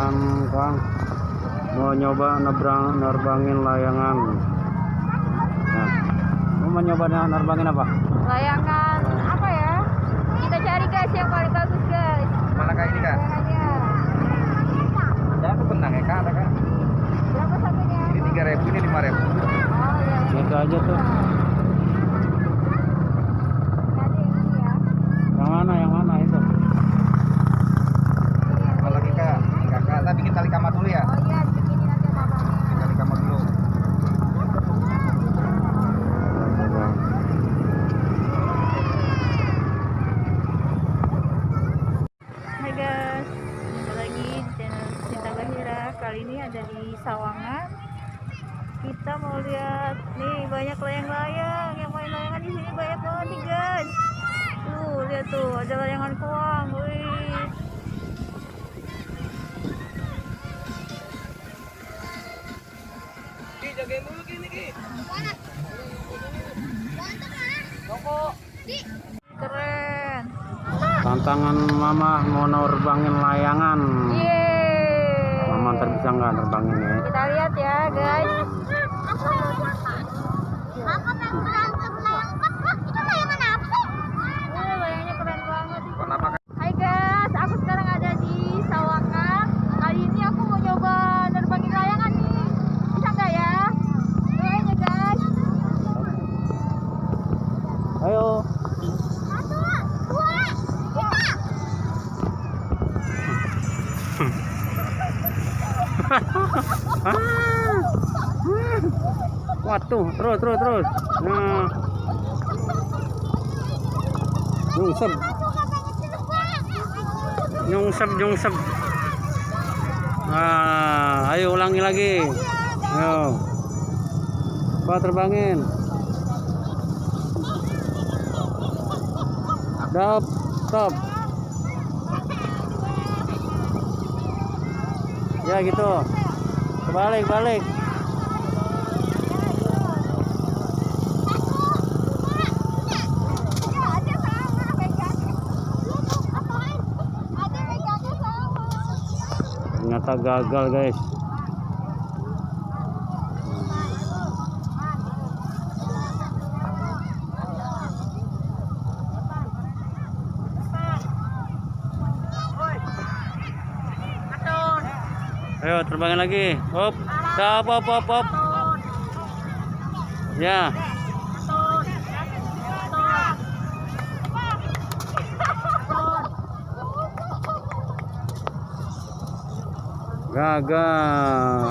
rombongan Kang mau nyoba nerbangin layangan. Nah, mau nyoba nerbangin apa? Layangan apa ya? Kita cari guys yang paling bagus guys. Mana kayak ini kak? Layangannya. Ada aku benang ya kak, ada kak? Berapa satunya? Ini 3.000, ini 5.000. Oh iya. Itu aja tuh. Nanti ini ya. Yang mana itu? Apa lagi kak? Kakak, tapi kita tali kamar dulu ya. Oh iya, begini nanti babangnya. Kita tali kamar dulu. Hai guys, kembali lagi di channel Cinta Bahira. Kali ini ada di Sawangan. Kita mau lihat nih banyak layang-layang. Yang main layangan di sini banyak banget nih guys. Tuh lihat tuh ada layangan kuang. Wih. Ki, jagain dulu gini ki. Keren. Tantangan Mama mau nerbangin layangan. Yeay. Mama ntar bisa nggak nerbangin ya? Kita lihat ya guys. Layangnya keren banget. Kenapa kak? Hai guys, aku sekarang ada di Sawangan. Kali ini aku mau coba nerbangin layangan nih. Bisa nggak ya? Doain ya guys. Ayo. Waduh, terus. Nah. Nyungsep. Nah, ayo ulangi lagi. Ayo. Coba terbangin. Stop. Ya gitu. Balik. Ternyata gagal guys. Ayo terbangin lagi. Hop. Hop. Ya. Gagal.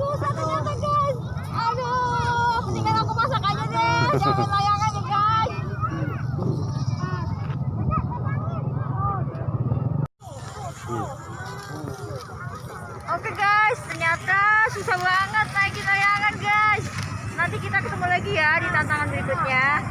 Susah ternyata guys. Aduh, mendingan aku masak aja deh. Jangan layangan ya guys. Oke guys, ternyata susah banget naikin layangan guys. Nanti kita ketemu lagi ya di tantangan berikutnya.